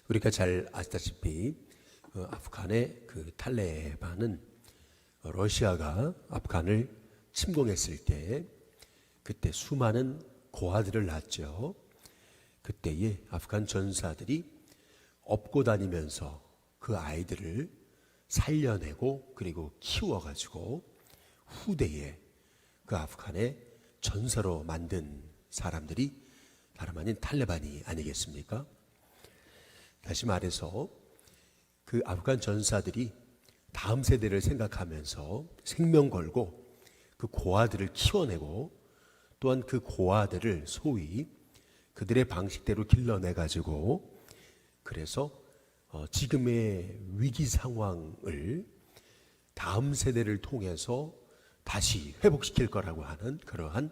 우리가 잘 아시다시피 아프간의 그 탈레반은 러시아가 아프간을 침공했을 때 그때 수많은 고아들을 낳았죠. 그때에 아프간 전사들이 업고 다니면서 그 아이들을 살려내고 그리고 키워가지고 후대에 그 아프간의 전사로 만든 사람들이 다름 아닌 탈레반이 아니겠습니까? 다시 말해서 그 아프간 전사들이 다음 세대를 생각하면서 생명 걸고 그 고아들을 키워내고 또한 그 고아들을 소위 그들의 방식대로 길러내가지고 그래서 지금의 위기 상황을 다음 세대를 통해서 다시 회복시킬 거라고 하는 그러한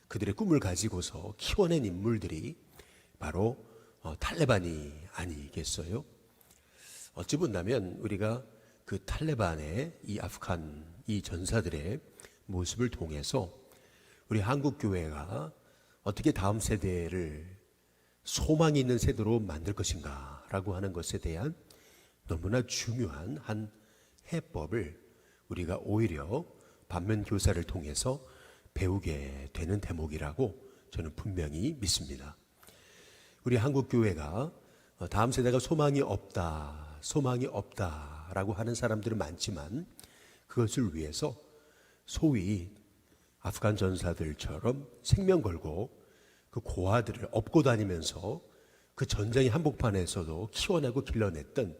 그들의 꿈을 가지고서 키워낸 인물들이 바로 탈레반이 아니겠어요? 어찌 본다면 우리가 그 탈레반의 이 아프간 이 전사들의 모습을 통해서 우리 한국교회가 어떻게 다음 세대를 소망이 있는 세대로 만들 것인가 라고 하는 것에 대한 너무나 중요한 한 해법을 우리가 오히려 반면 교사를 통해서 배우게 되는 대목이라고 저는 분명히 믿습니다. 우리 한국교회가 다음 세대가 소망이 없다라고 하는 사람들은 많지만 그것을 위해서 소위 아프간 전사들처럼 생명 걸고 그 고아들을 업고 다니면서 그 전쟁의 한복판에서도 키워내고 길러냈던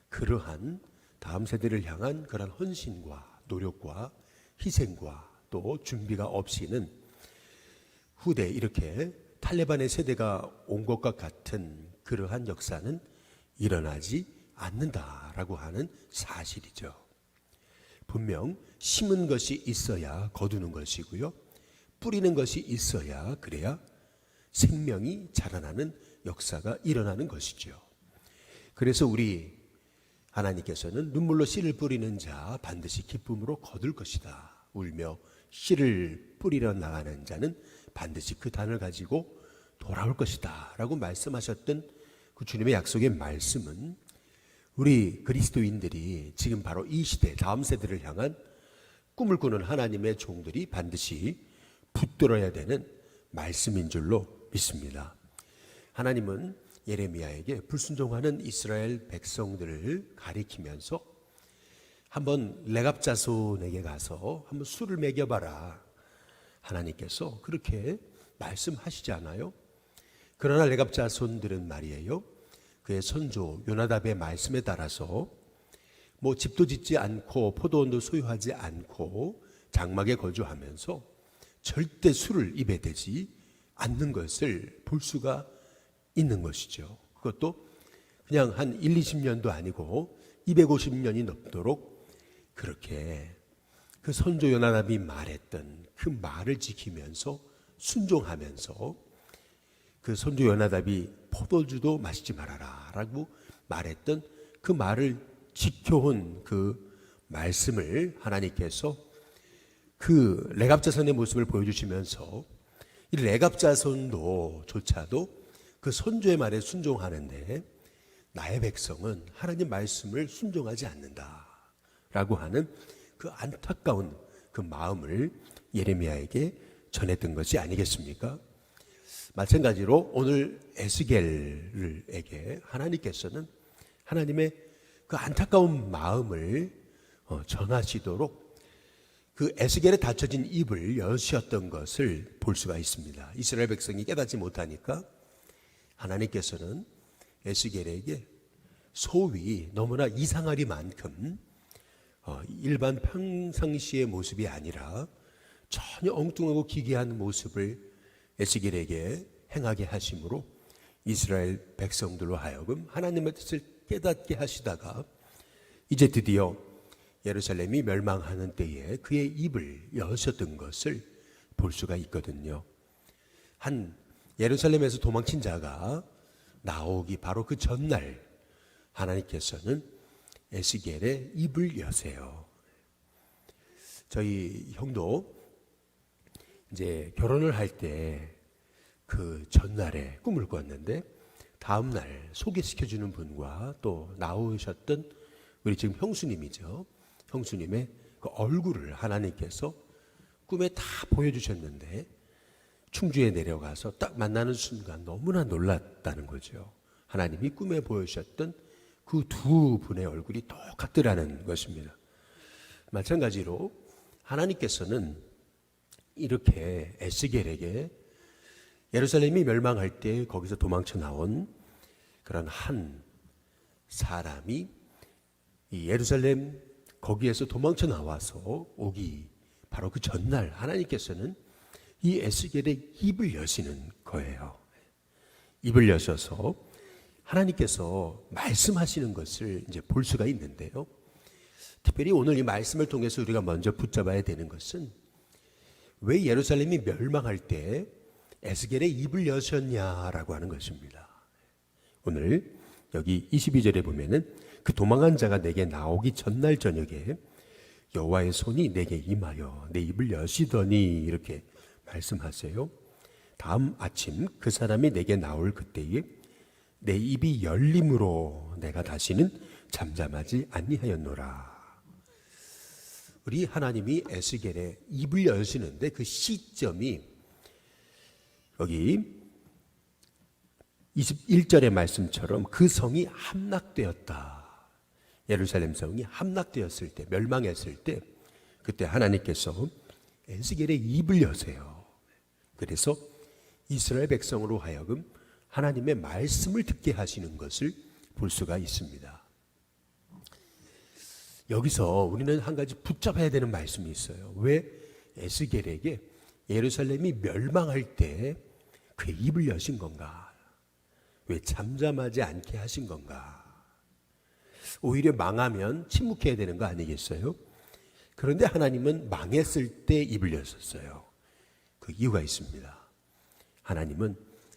그러한 다음 세대를 향한 그런 헌신과 노력과 희생과 또 준비가 없이는 후대 이렇게 탈레반의 세대가 온 것과 같은 그러한 역사는 일어나지 않는다라고 하는 사실이죠. 분명 심은 것이 있어야 거두는 것이고요. 뿌리는 것이 있어야 그래야 생명이 자라나는 역사가 일어나는 것이죠. 그래서 우리 하나님께서는 눈물로 씨를 뿌리는 자 반드시 기쁨으로 거둘 것이다. 울며 씨를 뿌리러 나가는 자는 반드시 그 단을 가지고 돌아올 것이다 라고 말씀하셨던 그 주님의 약속의 말씀은 우리 그리스도인들이 지금 바로 이 시대 다음 세대를 향한 꿈을 꾸는 하나님의 종들이 반드시 붙들어야 되는 말씀인 줄로 믿습니다. 하나님은 예레미야에게 불순종하는 이스라엘 백성들을 가리키면서 한번 레갑 자손에게 가서 한번 술을 먹여봐라. 하나님께서 그렇게 말씀하시지 않아요? 그러나 레갑 자손들은 말이에요. 그의 선조 요나답의 말씀에 따라서 뭐 집도 짓지 않고 포도원도 소유하지 않고 장막에 거주하면서 절대 술을 입에 대지 않는 것을 볼 수가 있는 것이죠. 그것도 그냥 한 1, 20년도 아니고 250년이 넘도록 그렇게 그 선조 요나답이 말했던 그 말을 지키면서 순종하면서 그 선조 요나답이 포도주도 마시지 말아라 라고 말했던 그 말을 지켜온 그 말씀을 하나님께서 그 레갑 자손의 모습을 보여주시면서 이 레갑 자손도 조차도 그 선조의 말에 순종하는데 나의 백성은 하나님 말씀을 순종하지 않는다 라고 하는 그 안타까운 그 마음을 예레미야에게 전했던 것이 아니겠습니까? 마찬가지로 오늘 에스겔에게 하나님께서는 하나님의 그 안타까운 마음을 전하시도록 그 에스겔에 닫혀진 입을 여셨던 것을 볼 수가 있습니다. 이스라엘 백성이 깨닫지 못하니까 하나님께서는 에스겔에게 소위 너무나 이상하리만큼 일반 평상시의 모습이 아니라 전혀 엉뚱하고 기괴한 모습을 에스겔에게 행하게 하심으로 이스라엘 백성들로 하여금 하나님의 뜻을 깨닫게 하시다가 이제 드디어 예루살렘이 멸망하는 때에 그의 입을 여셨던 것을 볼 수가 있거든요. 한 예루살렘에서 도망친 자가 나오기 바로 그 전날 하나님께서는 에스겔의 입을 여세요. 저희 형도 이제 결혼을 할 때 그 전날에 꿈을 꿨는데 다음 날 소개시켜주는 분과 또 나오셨던 우리 지금 형수님이죠. 형수님의 그 얼굴을 하나님께서 꿈에 다 보여주셨는데 충주에 내려가서 딱 만나는 순간 너무나 놀랐다는 거죠. 하나님이 꿈에 보여주셨던 그 두 분의 얼굴이 똑같더라는 것입니다. 마찬가지로 하나님께서는 이렇게 에스겔에게 예루살렘이 멸망할 때 거기서 도망쳐 나온 그런 한 사람이 이 예루살렘 거기에서 도망쳐 나와서 오기 바로 그 전날 하나님께서는 이 에스겔의 입을 여시는 거예요. 입을 여셔서 하나님께서 말씀하시는 것을 이제 볼 수가 있는데요. 특별히 오늘 이 말씀을 통해서 우리가 먼저 붙잡아야 되는 것은 왜 예루살렘이 멸망할 때 에스겔의 입을 여셨냐라고 하는 것입니다. 오늘 여기 22절에 보면은 그 도망한 자가 내게 나오기 전날 저녁에 여호와의 손이 내게 임하여 내 입을 여시더니 이렇게 말씀하세요. 다음 아침 그 사람이 내게 나올 그때에 내 입이 열림으로 내가 다시는 잠잠하지 아니하였노라. 우리 하나님이 에스겔의 입을 여시는데 그 시점이 여기 21절의 말씀처럼 그 성이 함락되었다. 예루살렘 성이 함락되었을 때, 멸망했을 때 그때 하나님께서 에스겔의 입을 여세요. 그래서 이스라엘 백성으로 하여금 하나님의 말씀을 듣게 하시는 것을 볼 수가 있습니다. 여기서 우리는 한 가지 붙잡아야 되는 말씀이 있어요. 왜 에스겔에게 예루살렘이 멸망할 때 그의 입을 여신 건가? 왜 잠잠하지 않게 하신 건가? 오히려 망하면 침묵해야 되는 거 아니겠어요? 그런데 하나님은 망했을 때 입을 여셨어요. 그 이유가 있습니다. 하나님은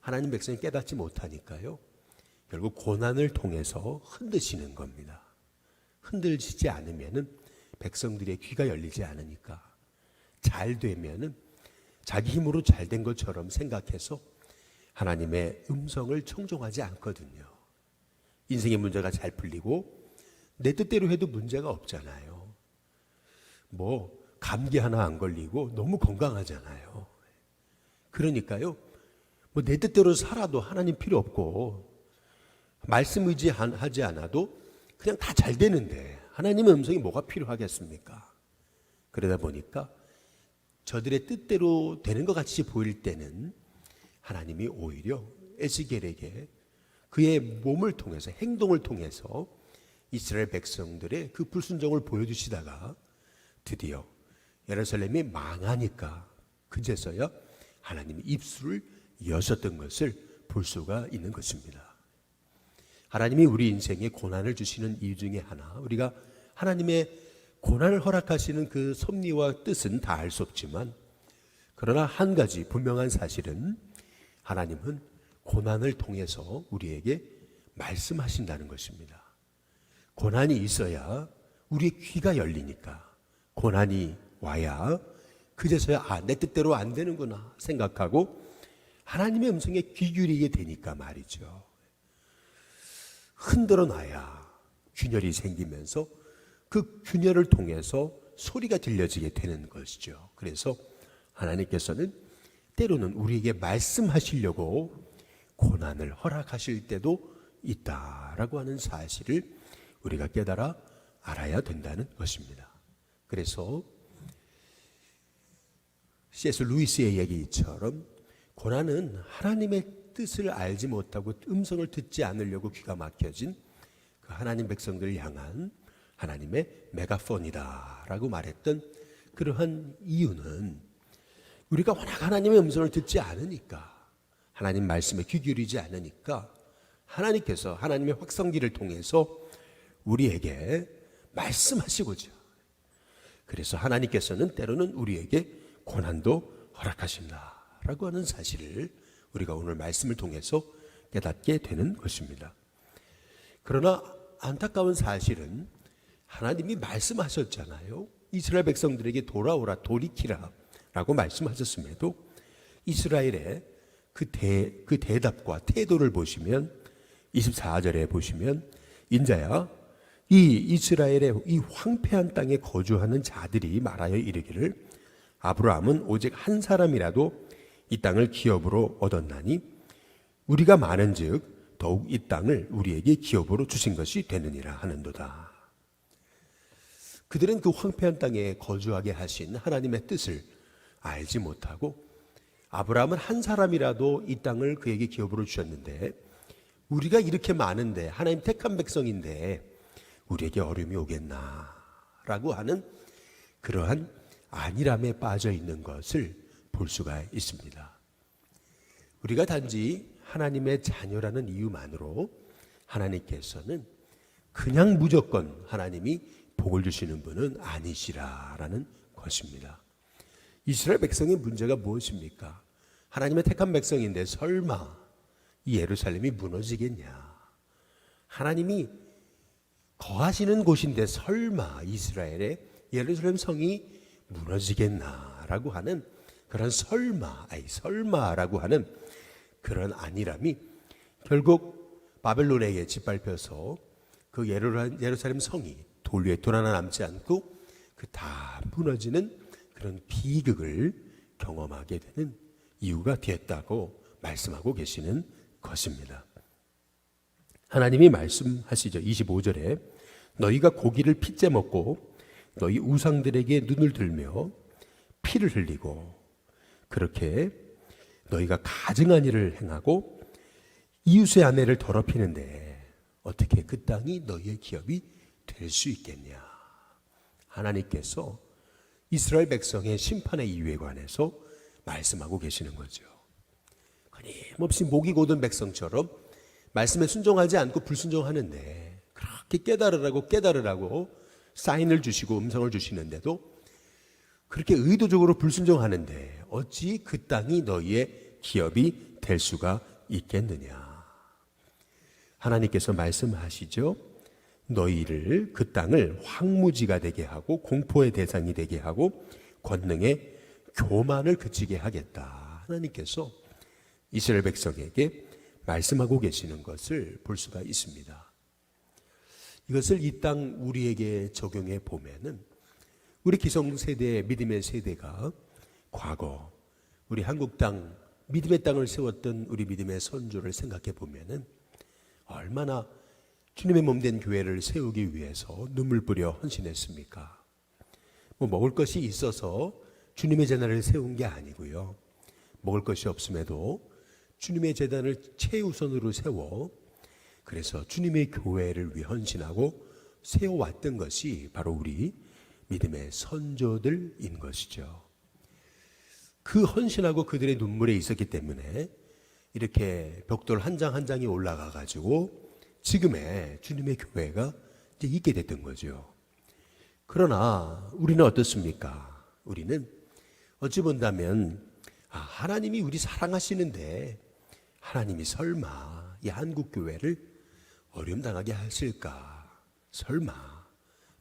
하나님 백성이 깨닫지 못하니까요. 결국 고난을 통해서 흔드시는 겁니다. 흔들리지 않으면은 백성들의 귀가 열리지 않으니까 잘 되면은 자기 힘으로 잘 된 것처럼 생각해서 하나님의 음성을 청종하지 않거든요. 인생의 문제가 잘 풀리고 내 뜻대로 해도 문제가 없잖아요. 뭐 감기 하나 안 걸리고 너무 건강하잖아요. 그러니까요. 뭐 내 뜻대로 살아도 하나님 필요 없고 말씀 의지하지 않아도 그냥 다 잘 되는데 하나님의 음성이 뭐가 필요하겠습니까? 그러다 보니까 저들의 뜻대로 되는 것 같이 보일 때는 하나님이 오히려 에스겔에게 그의 몸을 통해서 행동을 통해서 이스라엘 백성들의 그 불순종을 보여주시다가 드디어 예루살렘이 망하니까 그제서야 하나님이 입술을 여셨던 것을 볼 수가 있는 것입니다. 하나님이 우리 인생에 고난을 주시는 이유 중에 하나, 우리가 하나님의 고난을 허락하시는 그 섭리와 뜻은 다 알 수 없지만 그러나 한 가지 분명한 사실은 하나님은 고난을 통해서 우리에게 말씀하신다는 것입니다. 고난이 있어야 우리의 귀가 열리니까 고난이 와야 그제서야 내 뜻대로 안 되는구나 생각하고 하나님의 음성에 귀 기울이게 되니까 말이죠. 흔들어 놔야 균열이 생기면서 그 균열을 통해서 소리가 들려지게 되는 것이죠. 그래서 하나님께서는 때로는 우리에게 말씀하시려고 고난을 허락하실 때도 있다라고 하는 사실을 우리가 깨달아 알아야 된다는 것입니다. 그래서 C.S. 루이스의 얘기처럼 고난은 하나님의 뜻을 알지 못하고 음성을 듣지 않으려고 귀가 막혀진 그 하나님 백성들을 향한 하나님의 메가폰이다라고 말했던 그러한 이유는 우리가 워낙 하나님의 음성을 듣지 않으니까 하나님 말씀에 귀 기울이지 않으니까 하나님께서 하나님의 확성기를 통해서 우리에게 말씀하시고자 그래서 하나님께서는 때로는 우리에게 고난도 허락하신다라고 하는 사실을 우리가 오늘 말씀을 통해서 깨닫게 되는 것입니다. 그러나 안타까운 사실은 하나님이 말씀하셨잖아요. 이스라엘 백성들에게 돌아오라 돌이키라 라고 말씀하셨음에도 이스라엘의 그 대답과 태도를 보시면 24절에 보시면 인자야 이 이스라엘의 이 황폐한 땅에 거주하는 자들이 말하여 이르기를 아브라함은 오직 한 사람이라도 이 땅을 기업으로 얻었나니 우리가 많은즉 더욱 이 땅을 우리에게 기업으로 주신 것이 되느니라 하는도다. 그들은 그 황폐한 땅에 거주하게 하신 하나님의 뜻을 알지 못하고 아브라함은 한 사람이라도 이 땅을 그에게 기업으로 주셨는데 우리가 이렇게 많은데 하나님 택한 백성인데 우리에게 어려움이 오겠나 라고 하는 그러한 안일함에 빠져 있는 것을 볼 수가 있습니다. 우리가 단지 하나님의 자녀라는 이유만으로 하나님께서는 그냥 무조건 하나님이 복을 주시는 분은 아니시라라는 것입니다. 이스라엘 백성의 문제가 무엇입니까? 하나님의 택한 백성인데 설마 이 예루살렘이 무너지겠냐? 하나님이 거하시는 곳인데 설마 이스라엘의 예루살렘 성이 무너지겠나라고 하는 그런 설마라고 하는 그런 안일함이 결국 바벨론에게 짓밟혀서 그 예루살렘 성이 돌 위에 돌 하나 남지 않고 그 다 무너지는 그런 비극을 경험하게 되는 이유가 되었다고 말씀하고 계시는 것입니다. 하나님이 말씀하시죠. 25절에 너희가 고기를 핏째 먹고 너희 우상들에게 눈을 들며 피를 흘리고 그렇게 너희가 가증한 일을 행하고 이웃의 아내를 더럽히는데 어떻게 그 땅이 너희의 기업이 될 수 있겠냐. 하나님께서 이스라엘 백성의 심판의 이유에 관해서 말씀하고 계시는 거죠. 끊임없이 목이 고든 백성처럼 말씀에 순종하지 않고 불순종하는데 그렇게 깨달으라고 사인을 주시고 음성을 주시는데도 그렇게 의도적으로 불순종하는데 어찌 그 땅이 너희의 기업이 될 수가 있겠느냐. 하나님께서 말씀하시죠. 너희를 그 땅을 황무지가 되게 하고 공포의 대상이 되게 하고 권능의 교만을 그치게 하겠다. 하나님께서 이스라엘 백성에게 말씀하고 계시는 것을 볼 수가 있습니다. 이것을 이 땅 우리에게 적용해 보면은 우리 기성세대 믿음의 세대가 과거 우리 한국 땅 믿음의 땅을 세웠던 우리 믿음의 선조를 생각해 보면은 얼마나 주님의 몸된 교회를 세우기 위해서 눈물 뿌려 헌신했습니까? 먹을 것이 있어서 주님의 재단을 세운 게 아니고요. 먹을 것이 없음에도 주님의 재단을 최우선으로 세워 그래서 주님의 교회를 위해 헌신하고 세워왔던 것이 바로 우리 믿음의 선조들인 것이죠. 그 헌신하고 그들의 눈물에 있었기 때문에 이렇게 벽돌 한 장 한 장이 올라가 가지고 지금의 주님의 교회가 이제 있게 됐던 거죠. 그러나 우리는 어떻습니까? 우리는 어찌 본다면 하나님이 우리 사랑하시는데 하나님이 설마 이 한국 교회를 어려움 당하게 하실까? 설마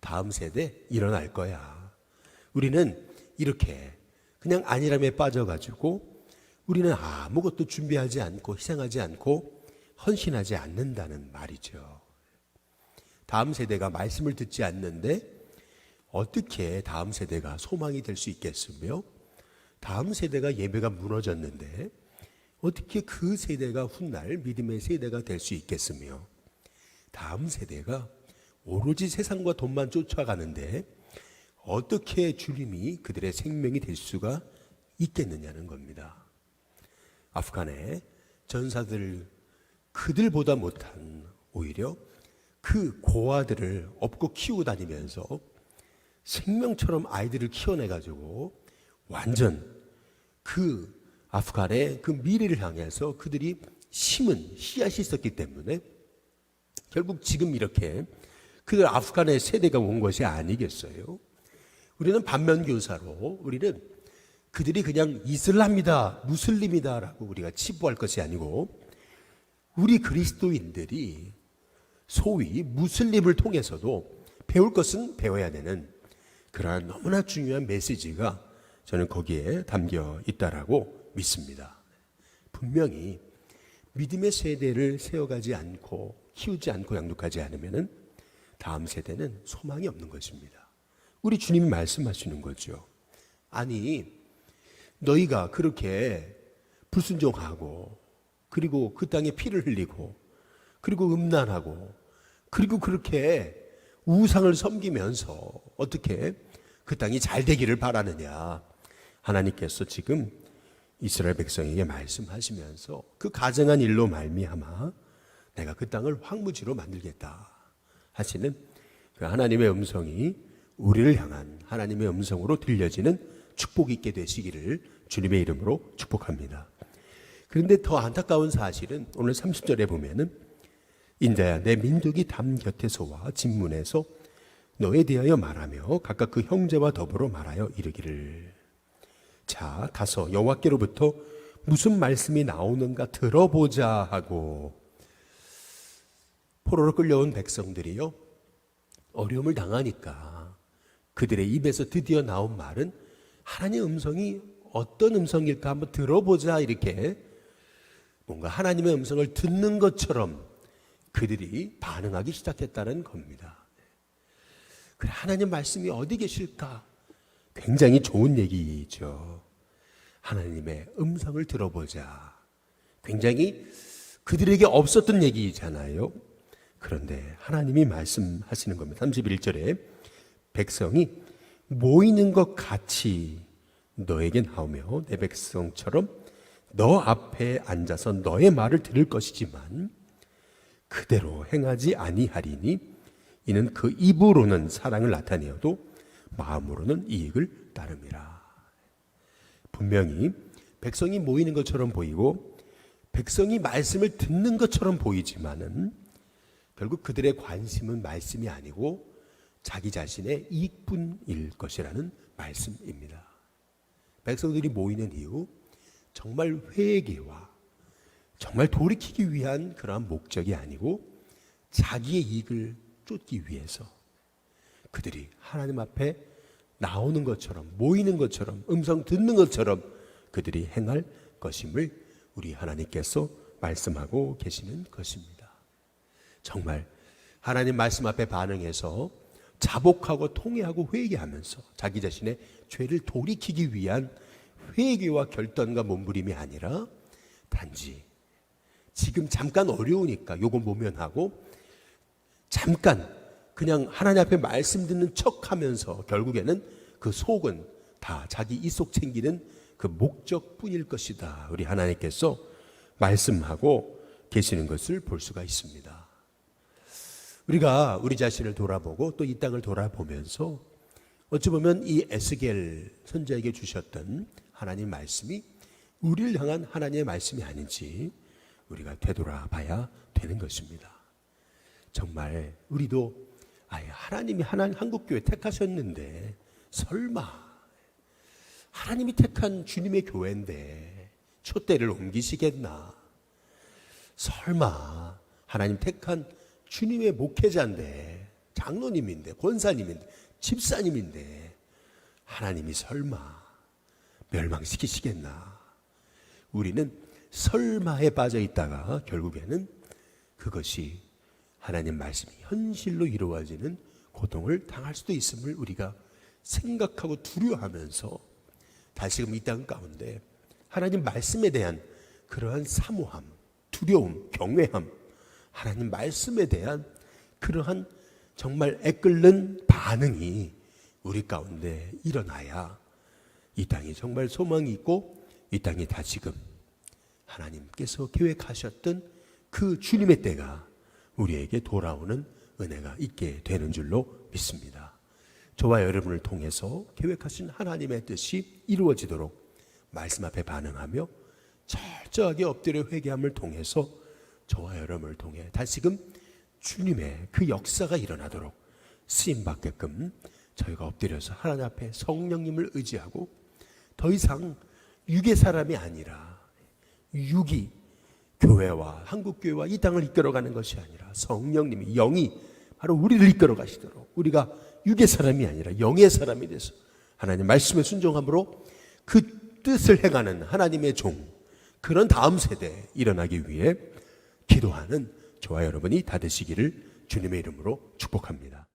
다음 세대 일어날 거야. 우리는 이렇게 그냥 안일함에 빠져가지고 우리는 아무것도 준비하지 않고 희생하지 않고 헌신하지 않는다는 말이죠. 다음 세대가 말씀을 듣지 않는데 어떻게 다음 세대가 소망이 될 수 있겠으며 다음 세대가 예배가 무너졌는데 어떻게 그 세대가 훗날 믿음의 세대가 될 수 있겠으며 다음 세대가 오로지 세상과 돈만 쫓아가는데 어떻게 주님이 그들의 생명이 될 수가 있겠느냐는 겁니다. 아프간의 전사들 그들보다 못한 오히려 그 고아들을 업고 키우고 다니면서 생명처럼 아이들을 키워내가지고 완전 그 아프간의 그 미래를 향해서 그들이 심은 씨앗이 있었기 때문에 결국 지금 이렇게 그들 아프간의 세대가 온 것이 아니겠어요. 우리는 반면교사로 우리는 그들이 그냥 이슬람이다 무슬림이다 라고 우리가 치부할 것이 아니고 우리 그리스도인들이 소위 무슬림을 통해서도 배울 것은 배워야 되는 그러한 너무나 중요한 메시지가 저는 거기에 담겨 있다라고 믿습니다. 분명히 믿음의 세대를 세워가지 않고 키우지 않고 양육하지 않으면 다음 세대는 소망이 없는 것입니다. 우리 주님이 말씀하시는 거죠. 아니, 너희가 그렇게 불순종하고 그리고 그 땅에 피를 흘리고 그리고 음란하고 그리고 그렇게 우상을 섬기면서 어떻게 그 땅이 잘 되기를 바라느냐. 하나님께서 지금 이스라엘 백성에게 말씀하시면서 그 가증한 일로 말미암아 내가 그 땅을 황무지로 만들겠다 하시는 그 하나님의 음성이 우리를 향한 하나님의 음성으로 들려지는 축복이 있게 되시기를 주님의 이름으로 축복합니다. 그런데 더 안타까운 사실은 오늘 30절에 보면은 인자야 내 민족이 담 곁에서와 진문에서 너에 대하여 말하며 각각 그 형제와 더불어 말하여 이르기를 자 가서 여호와께로부터 무슨 말씀이 나오는가 들어보자 하고 포로로 끌려온 백성들이요 어려움을 당하니까 그들의 입에서 드디어 나온 말은 하나님의 음성이 어떤 음성일까 한번 들어보자 이렇게 뭔가 하나님의 음성을 듣는 것처럼 그들이 반응하기 시작했다는 겁니다. 그래, 하나님 말씀이 어디 계실까? 굉장히 좋은 얘기죠. 하나님의 음성을 들어보자. 굉장히 그들에게 없었던 얘기잖아요. 그런데 하나님이 말씀하시는 겁니다. 31절에 백성이 모이는 것 같이 너에게 나오며 내 백성처럼 너 앞에 앉아서 너의 말을 들을 것이지만 그대로 행하지 아니하리니 이는 그 입으로는 사랑을 나타내어도 마음으로는 이익을 따름이라. 분명히 백성이 모이는 것처럼 보이고 백성이 말씀을 듣는 것처럼 보이지만은 결국 그들의 관심은 말씀이 아니고 자기 자신의 이익뿐일 것이라는 말씀입니다. 백성들이 모이는 이유 정말 회개와 정말 돌이키기 위한 그러한 목적이 아니고 자기의 이익을 쫓기 위해서 그들이 하나님 앞에 나오는 것처럼 모이는 것처럼 음성 듣는 것처럼 그들이 행할 것임을 우리 하나님께서 말씀하고 계시는 것입니다. 정말 하나님 말씀 앞에 반응해서 자복하고 통회하고 회개하면서 자기 자신의 죄를 돌이키기 위한 회개와 결단과 몸부림이 아니라 단지 지금 잠깐 어려우니까 요거 모면하고 잠깐 그냥 하나님 앞에 말씀 듣는 척하면서 결국에는 그 속은 다 자기 이속 챙기는 그 목적뿐일 것이다. 우리 하나님께서 말씀하고 계시는 것을 볼 수가 있습니다. 우리가 우리 자신을 돌아보고 또 이 땅을 돌아보면서 어찌 보면 이 에스겔 선지자에게 주셨던 하나님 말씀이 우리를 향한 하나님의 말씀이 아닌지 우리가 되돌아봐야 되는 것입니다. 정말 우리도 하나님이 한국교회 택하셨는데 설마 하나님이 택한 주님의 교회인데 촛대를 옮기시겠나? 설마 하나님 택한 주님의 목회자인데 장로님인데 권사님인데 집사님인데 하나님이 설마 멸망시키시겠나? 우리는 설마에 빠져 있다가 결국에는 그것이 하나님 말씀이 현실로 이루어지는 고통을 당할 수도 있음을 우리가 생각하고 두려워하면서 다시금 이 땅 가운데 하나님 말씀에 대한 그러한 사모함, 두려움, 경외함, 하나님 말씀에 대한 그러한 정말 애끓는 반응이 우리 가운데 일어나야 이 땅이 정말 소망이 있고 이 땅이 다시금 하나님께서 계획하셨던 그 주님의 때가 우리에게 돌아오는 은혜가 있게 되는 줄로 믿습니다. 저와 여러분을 통해서 계획하신 하나님의 뜻이 이루어지도록 말씀 앞에 반응하며 철저하게 엎드려 회개함을 통해서 저와 여러분을 통해 다시금 주님의 그 역사가 일어나도록 쓰임받게끔 저희가 엎드려서 하나님 앞에 성령님을 의지하고 더 이상 육의 사람이 아니라 육이 교회와 한국교회와 이 땅을 이끌어가는 것이 아니라 성령님이 영이 바로 우리를 이끌어 가시도록 우리가 육의 사람이 아니라 영의 사람이 돼서 하나님 말씀에 순종함으로 그 뜻을 행하는 하나님의 종, 그런 다음 세대 일어나기 위해 기도하는 저와 여러분이 다 되시기를 주님의 이름으로 축복합니다.